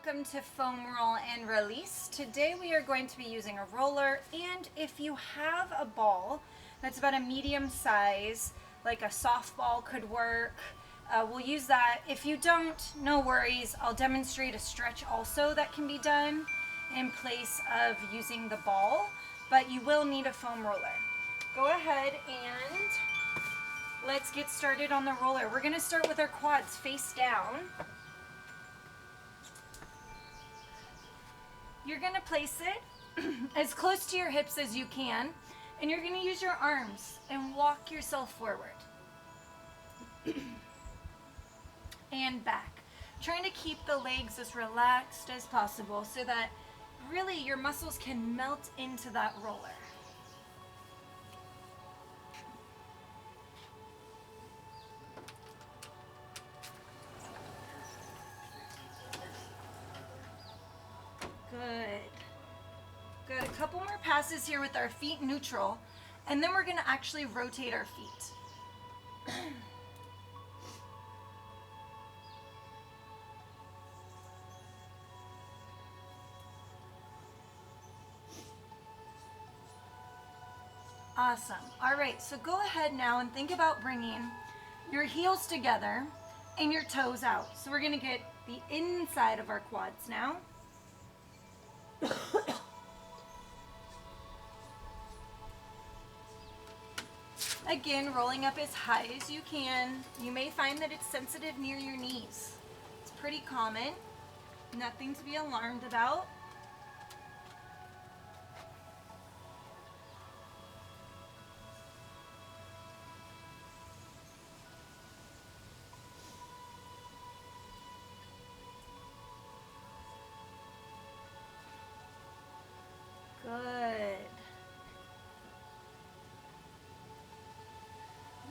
Welcome to foam roll and release. Today we are going to be using a roller, and if you have a ball that's about a medium size, like a softball could work, we'll use that. If you don't, no worries. I'll demonstrate a stretch also that can be done in place of using the ball, but you will need a foam roller. Go ahead and let's get started on the roller. We're going to start with our quads face down. You're going to place it as close to your hips as you can, and you're going to use your arms and walk yourself forward and back. Trying to keep the legs as relaxed as possible so that really your muscles can melt into that roller. Good. Good. A couple more passes here with our feet neutral, and then we're going to actually rotate our feet. Awesome. All right, so go ahead now and think about bringing your heels together and your toes out. So we're going to get the inside of our quads now. Again, rolling up as high as you can. You may find that it's sensitive near your knees. It's pretty common. Nothing to be alarmed about. Good.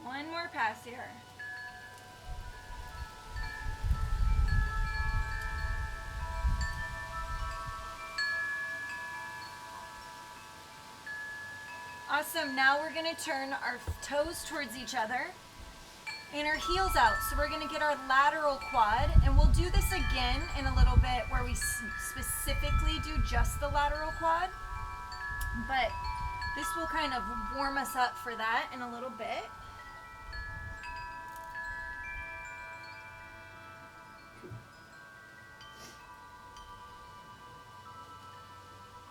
One more pass here. Awesome. Now we're going to turn our toes towards each other and our heels out. So we're going to get our lateral quad, and we'll do this again in a little bit where we specifically do just the lateral quad. But this will kind of warm us up for that in a little bit.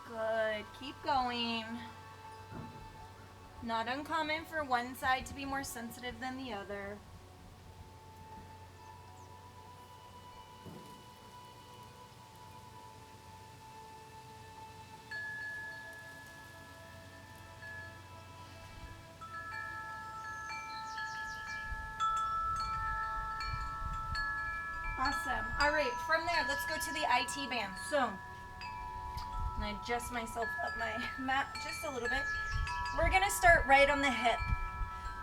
Good. Keep going. Not uncommon for one side to be more sensitive than the other. Awesome. All right, from there, let's go to the IT band. So, I'm going to adjust myself up my mat just a little bit. We're going to start right on the hip.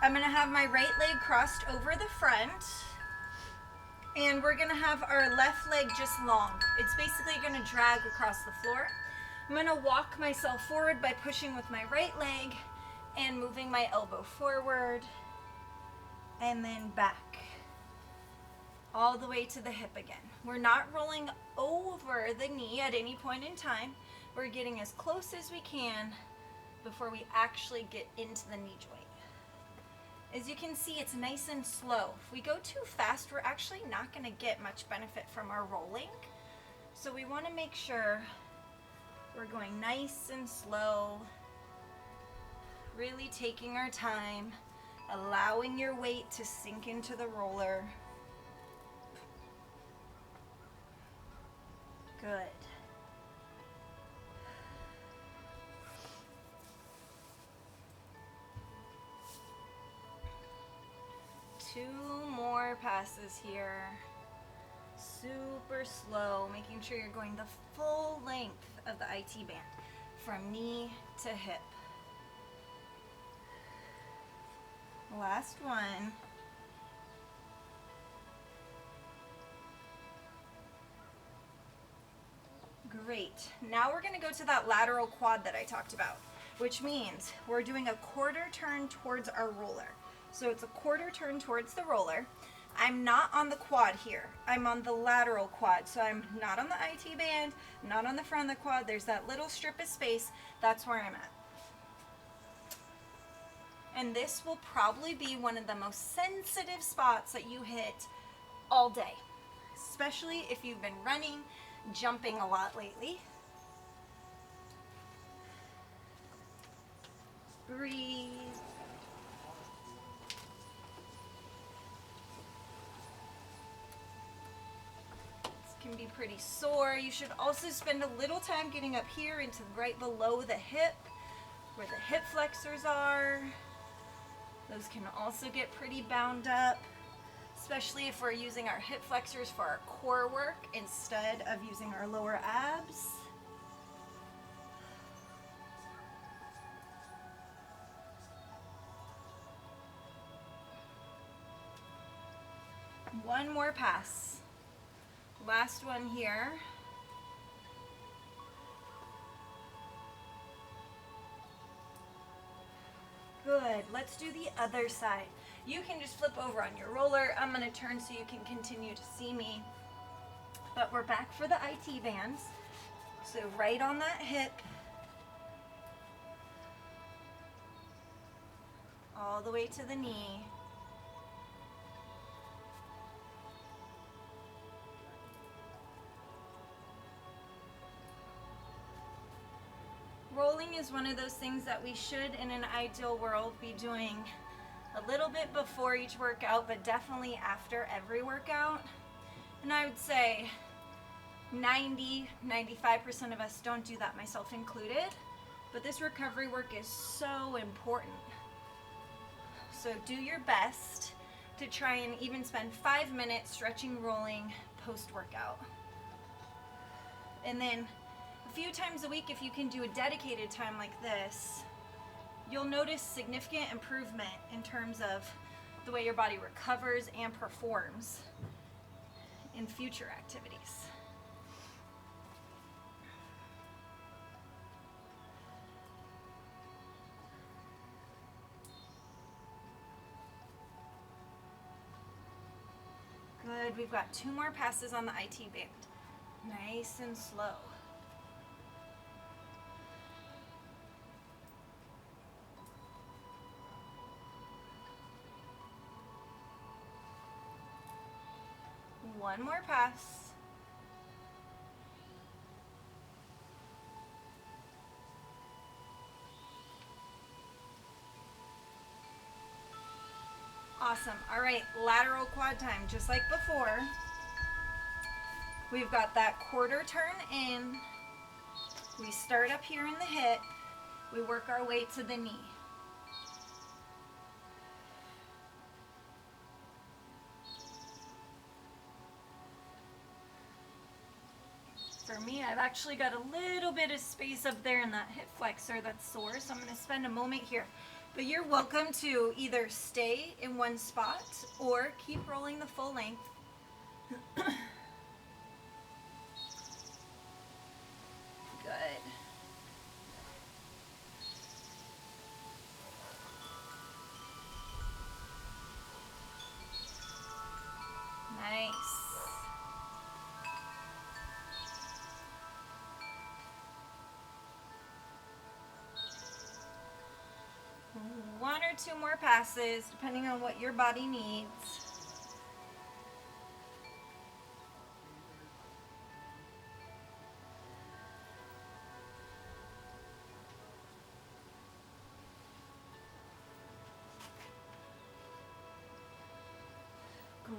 I'm going to have my right leg crossed over the front, and we're going to have our left leg just long. It's basically going to drag across the floor. I'm going to walk myself forward by pushing with my right leg and moving my elbow forward and then back. All the way to the hip again. We're not rolling over the knee at any point in time. We're getting as close as we can before we actually get into the knee joint. As you can see, it's nice and slow. If we go too fast, we're actually not going to get much benefit from our rolling. So we want to make sure we're going nice and slow, really taking our time, allowing your weight to sink into the roller. Good. Two more passes here. Super slow, making sure you're going the full length of the IT band from knee to hip. Last one. Great. Now we're going to go to that lateral quad that I talked about, which means we're doing a quarter turn towards our roller. So it's a quarter turn towards the roller. I'm not on the quad here. I'm on the lateral quad. So I'm not on the IT band, not on the front of the quad. There's that little strip of space. That's where I'm at. And this will probably be one of the most sensitive spots that you hit all day, especially if you've been running, jumping a lot lately. Breathe. Can be pretty sore. You should also spend a little time getting up here into right below the hip where the hip flexors are. Those can also get pretty bound up, especially if we're using our hip flexors for our core work instead of using our lower abs. One more pass. Last one here. Good. Let's do the other side. You can just flip over on your roller. I'm going to turn so you can continue to see me. But we're back for the IT bands. So right on that hip. All the way to the knee. Rolling is one of those things that we should, in an ideal world, be doing a little bit before each workout, but definitely after every workout. And I would say 90–95% of us don't do that, myself included. But this recovery work is so important. So do your best to try and even spend 5 minutes stretching, rolling post-workout. And then a few times a week, if you can do a dedicated time like this, you'll notice significant improvement in terms of the way your body recovers and performs in future activities. Good, we've got 2 more passes on the IT band. Nice and slow. One more pass. Awesome. All right, lateral quad time, just like before. We've got that quarter turn in. We start up here in the hip. We work our way to the knee. For me, I've actually got a little bit of space up there in that hip flexor that's sore, so I'm going to spend a moment here. But you're welcome to either stay in one spot or keep rolling the full length. Good. Nice. One or 2 more passes, depending on what your body needs.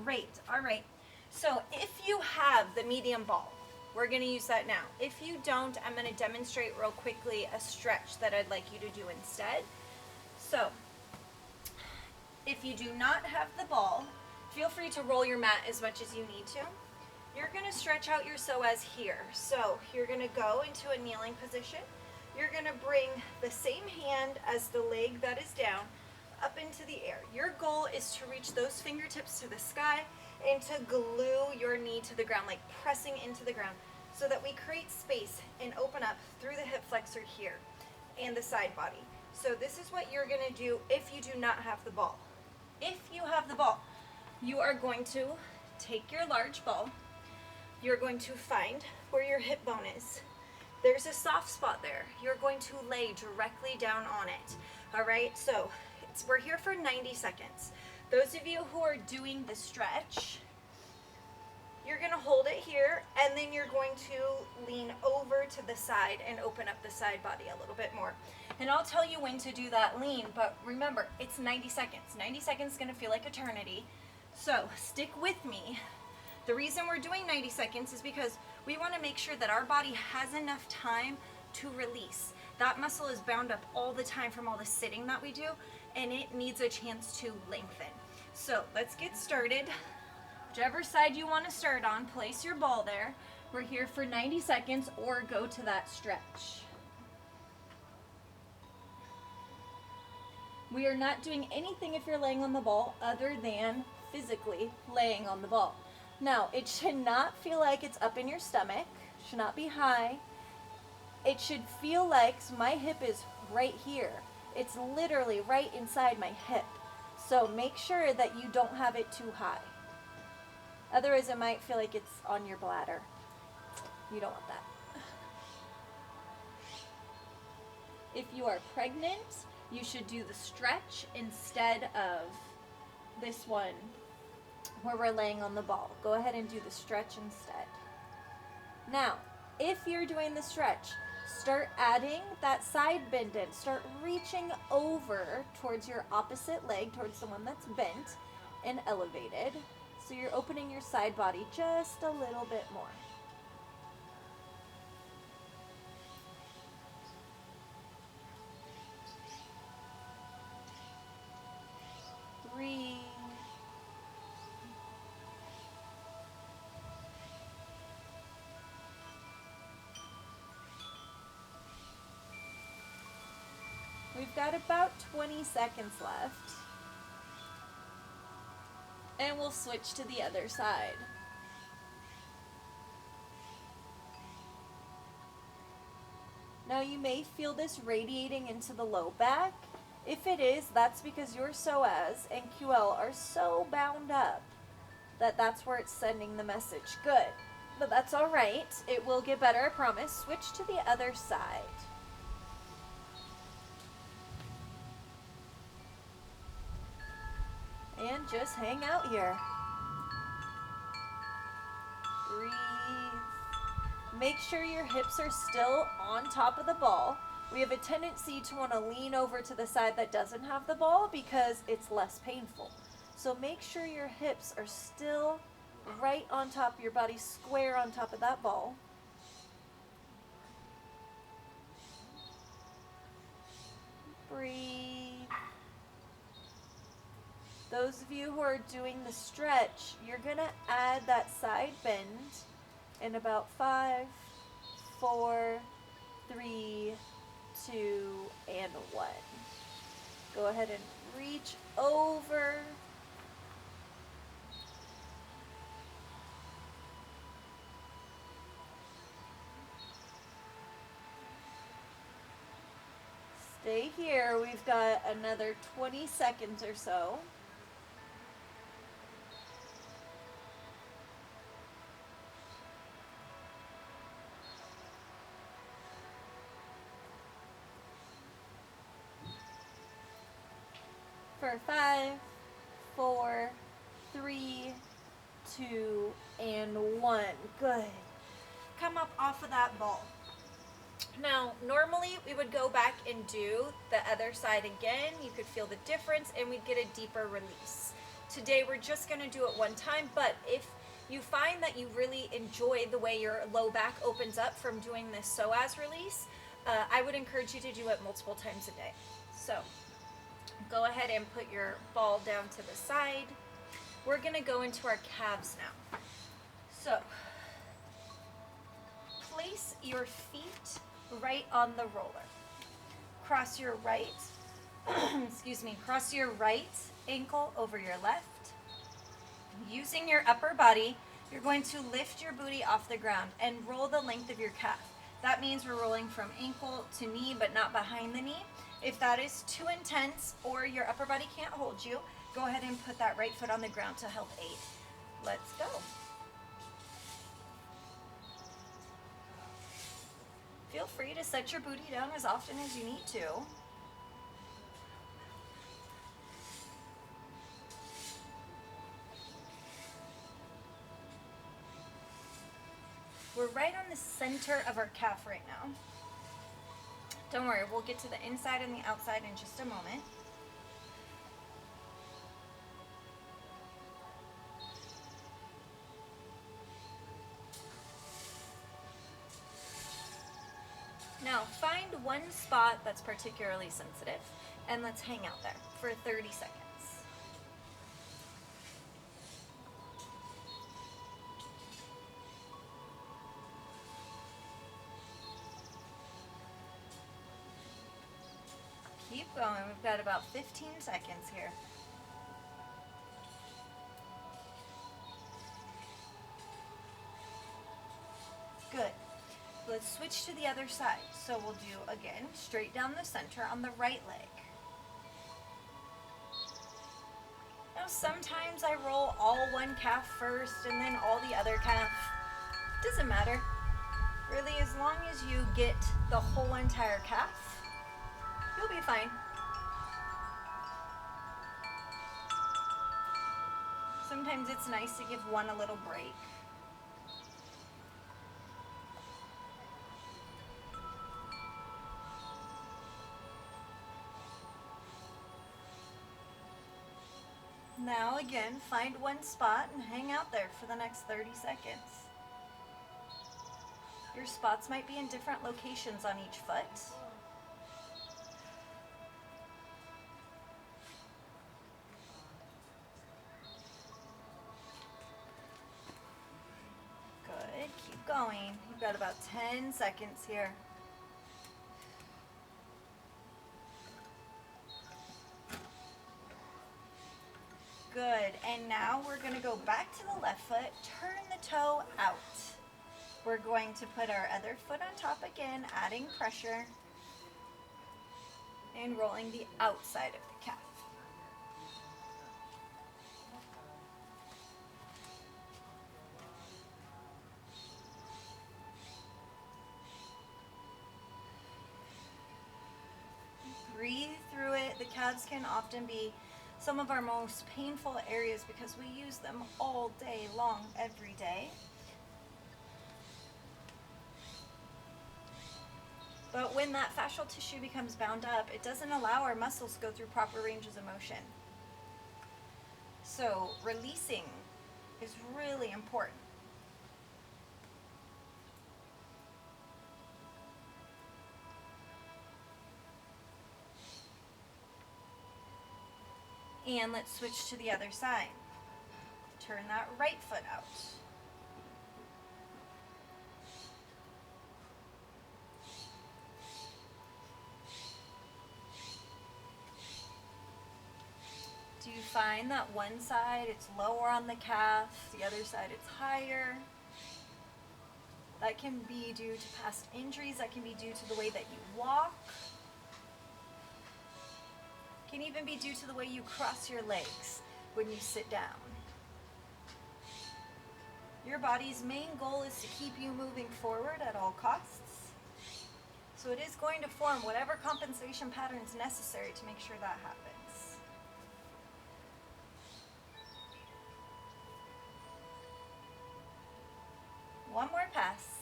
Great. All right. So if you have the medium ball, we're going to use that now. If you don't, I'm going to demonstrate real quickly a stretch that I'd like you to do instead. So if you do not have the ball, feel free to roll your mat as much as you need to. You're going to stretch out your psoas here. So you're going to go into a kneeling position. You're going to bring the same hand as the leg that is down up into the air. Your goal is to reach those fingertips to the sky and to glue your knee to the ground, like pressing into the ground, so that we create space and open up through the hip flexor here and the side body. So this is what you're going to do if you do not have the ball. If you have the ball, you are going to take your large ball. You're going to find where your hip bone is. There's a soft spot there. You're going to lay directly down on it. All right, so we're here for 90 seconds. Those of you who are doing the stretch, you're gonna hold it here, and then you're going to lean over to the side and open up the side body a little bit more. And I'll tell you when to do that lean, but remember, it's 90 seconds. 90 seconds is gonna feel like eternity. So stick with me. The reason we're doing 90 seconds is because we wanna make sure that our body has enough time to release. That muscle is bound up all the time from all the sitting that we do, and it needs a chance to lengthen. So let's get started. Whichever side you want to start on, place your ball there. We're here for 90 seconds, or go to that stretch. We are not doing anything if you're laying on the ball other than physically laying on the ball. Now, it should not feel like it's up in your stomach, should not be high. It should feel like my hip is right here. It's literally right inside my hip. So make sure that you don't have it too high. Otherwise, it might feel like it's on your bladder. You don't want that. If you are pregnant, you should do the stretch instead of this one where we're laying on the ball. Go ahead and do the stretch instead. Now, if you're doing the stretch, start adding that side bend in. Start reaching over towards your opposite leg, towards the one that's bent and elevated. So you're opening your side body just a little bit more. Three. We've got about 20 seconds left. And we'll switch to the other side. Now you may feel this radiating into the low back. If it is, that's because your psoas and QL are so bound up that that's where it's sending the message. Good, but that's all right. It will get better, I promise. Switch to the other side. And just hang out here. Breathe. Make sure your hips are still on top of the ball. We have a tendency to want to lean over to the side that doesn't have the ball because it's less painful. So make sure your hips are still right on top of your body, square on top of that ball. Breathe. Those of you who are doing the stretch, you're going to add that side bend in about 5, 4, 3, 2, and 1. Go ahead and reach over. Stay here. We've got another 20 seconds or so. For 5, 4, 3, 2, and 1. Good. Come up off of that ball. Now, normally we would go back and do the other side again. You could feel the difference and we'd get a deeper release. Today we're just going to do it one time, but if you find that you really enjoy the way your low back opens up from doing this psoas release, I would encourage you to do it multiple times a day. So go ahead and put your ball down to the side. We're going to go into our calves now. So place your feet right on the roller. Cross your right, cross your right ankle over your left. Using your upper body, you're going to lift your booty off the ground and roll the length of your calf. That means we're rolling from ankle to knee, but not behind the knee. If that is too intense or your upper body can't hold you, go ahead and put that right foot on the ground to help aid. Let's go. Feel free to set your booty down as often as you need to. We're right on the center of our calf right now. Don't worry, we'll get to the inside and the outside in just a moment. Now, find one spot that's particularly sensitive, and let's hang out there for 30 seconds. Keep going. We've got about 15 seconds here. Good. Let's switch to the other side. So we'll do, again, straight down the center on the right leg. Now sometimes I roll all one calf first and then all the other calf. Doesn't matter. Really, as long as you get the whole entire calf, you'll be fine. Sometimes it's nice to give one a little break. Now again, find one spot and hang out there for the next 30 seconds. Your spots might be in different locations on each foot. Good, keep going. You've got about 10 seconds here. Good, and now we're going to go back to the left foot, turn the toe out. We're going to put our other foot on top again, adding pressure, and rolling the outside of the calf. Breathe through it. The calves can often be some of our most painful areas because we use them all day long, every day. But when that fascial tissue becomes bound up, it doesn't allow our muscles to go through proper ranges of motion. So releasing is really important. And let's switch to the other side. Turn that right foot out. Do you find that one side it's lower on the calf, the other side it's higher? That can be due to past injuries, that can be due to the way that you walk. Can even be due to the way you cross your legs when you sit down. Your body's main goal is to keep you moving forward at all costs. So it is going to form whatever compensation patterns necessary to make sure that happens. One more pass.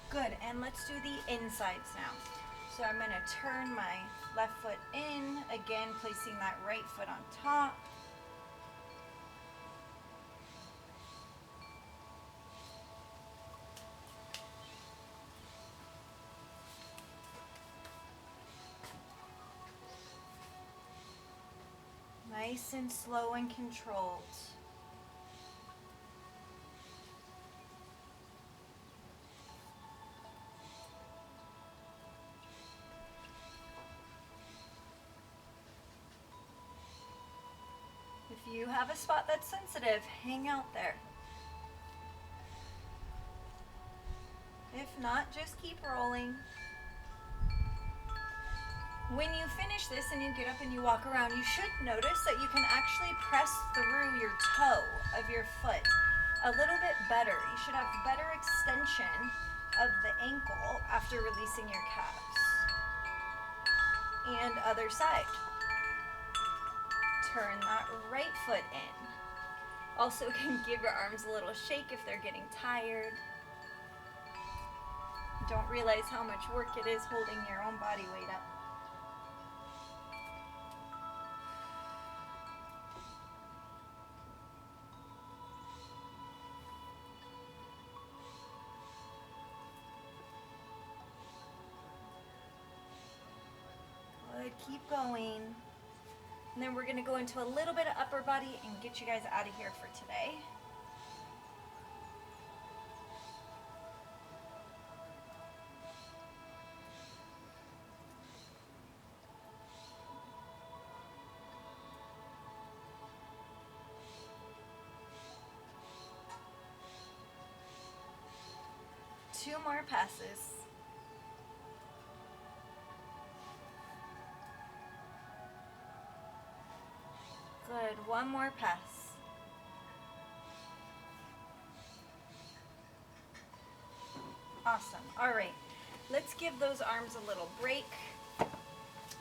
Good, and let's do the insides now. So I'm going to turn my left foot in, again placing that right foot on top. Nice and slow and controlled. If you have a spot that's sensitive, hang out there. If not, just keep rolling. When you finish this and you get up and you walk around, you should notice that you can actually press through your toe of your foot a little bit better. You should have better extension of the ankle after releasing your calves. And other side. Turn that right foot in. Also can give your arms a little shake if they're getting tired. Don't realize how much work it is holding your own body weight up. Good, keep going. And then we're gonna go into a little bit of upper body and get you guys out of here for today. Two more passes. Good, one more pass. Awesome, all right. Let's give those arms a little break.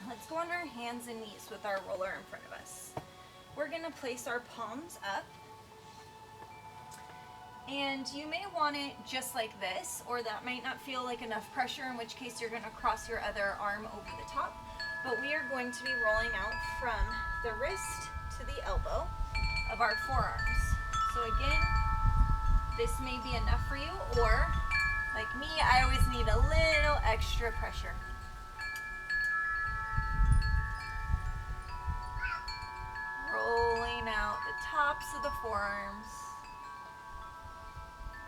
Let's go on our hands and knees with our roller in front of us. We're gonna place our palms up. And you may want it just like this, or that might not feel like enough pressure, in which case you're gonna cross your other arm over the top. But we are going to be rolling out from the wrist to the elbow of our forearms. So again, this may be enough for you, or like me, I always need a little extra pressure. Rolling out the tops of the forearms.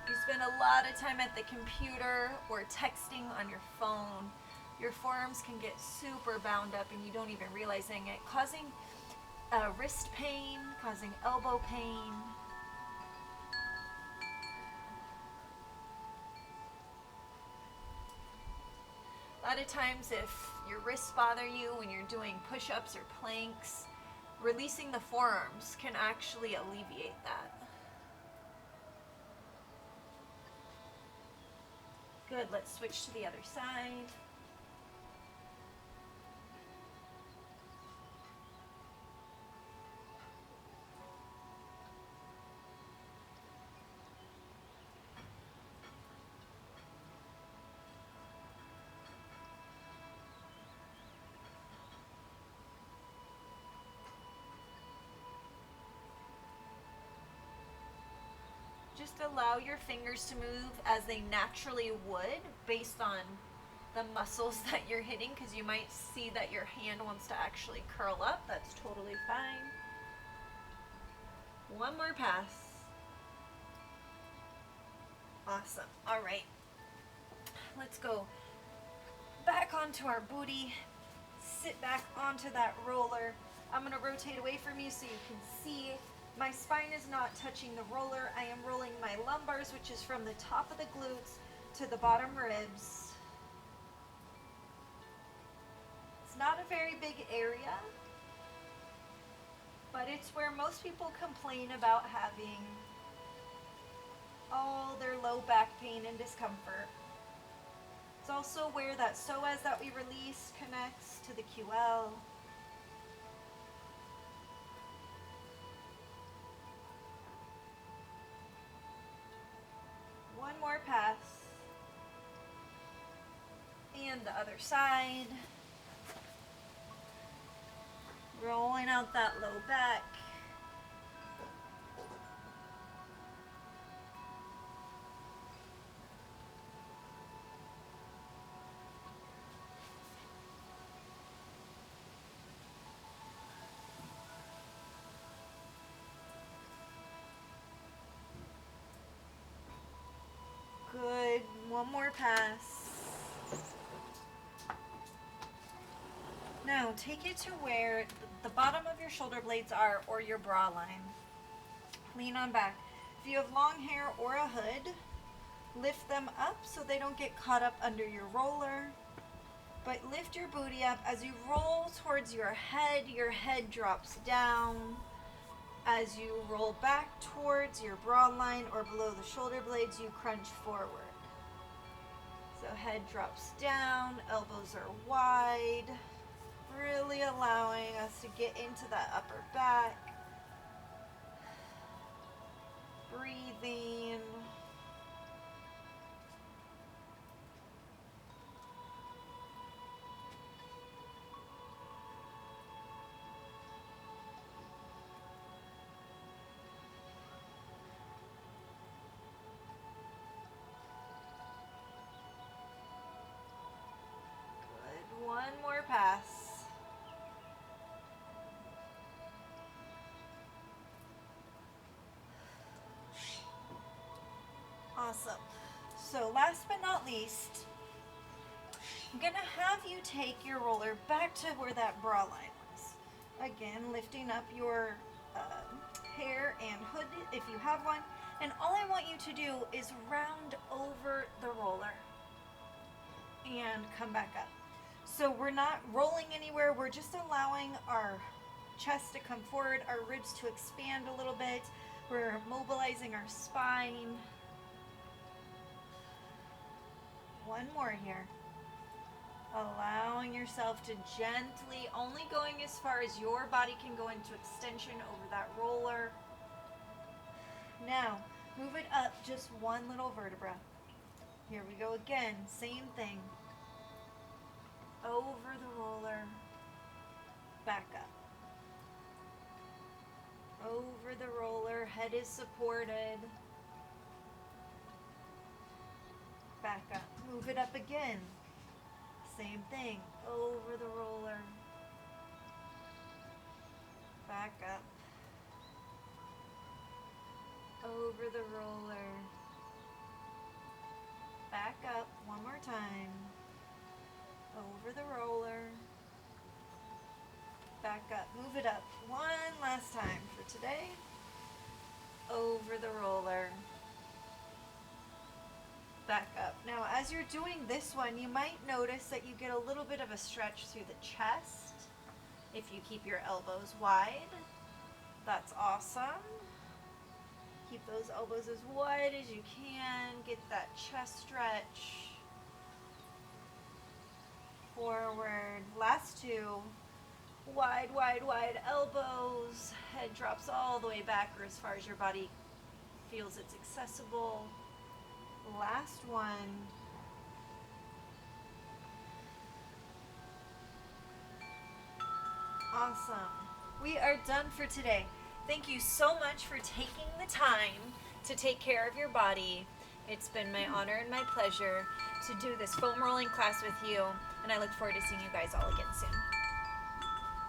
You spend a lot of time at the computer or texting on your phone, your forearms can get super bound up and you don't even realizing it, causing wrist pain, causing elbow pain. A lot of times if your wrists bother you when you're doing push-ups or planks, releasing the forearms can actually alleviate that. Good, let's switch to the other side. Just allow your fingers to move as they naturally would based on the muscles that you're hitting, because you might see that your hand wants to actually curl up. That's totally fine. One more pass. Awesome. All right. Let's go back onto our booty. Sit back onto that roller. I'm going to rotate away from you so you can see. My spine is not touching the roller. I am rolling my lumbars, which is from the top of the glutes to the bottom ribs. It's not a very big area, but it's where most people complain about having all their low back pain and discomfort. It's also where that psoas that we release connects to the QL. One more pass. And the other side. Rolling out that low back. Good. One more pass. Now take it to where the bottom of your shoulder blades are, or your bra line. Lean on back. If you have long hair or a hood, lift them up so they don't get caught up under your roller. But lift your booty up. As you roll towards your head drops down. As you roll back towards your bra line or below the shoulder blades, you crunch forward. So head drops down, elbows are wide, really allowing us to get into that upper back. Breathing. One more pass. Awesome. So last but not least, I'm going to have you take your roller back to where that bra line was. Again, lifting up your hair and hood if you have one. And all I want you to do is round over the roller and come back up. So we're not rolling anywhere, we're just allowing our chest to come forward, our ribs to expand a little bit. We're mobilizing our spine. One more here. Allowing yourself to gently, only going as far as your body can go into extension over that roller. Now, move it up just one little vertebra. Here we go again, same thing. Over the roller, back up. Over the roller, head is supported. Back up. Move it up again. Same thing. Over the roller. Back up. Over the roller. Back up. One more time. Over the roller. Back up. Move it up one last time for today. Over the roller. Back up. Now, as you're doing this one, you might notice that you get a little bit of a stretch through the chest if you keep your elbows wide. That's awesome. Keep those elbows as wide as you can. Get that chest stretch. Forward. Last two. Wide, wide, wide elbows. Head drops all the way back or as far as your body feels it's accessible. Last one. Awesome. We are done for today. Thank you so much for taking the time to take care of your body. It's been my honor and my pleasure to do this foam rolling class with you, and I look forward to seeing you guys all again soon.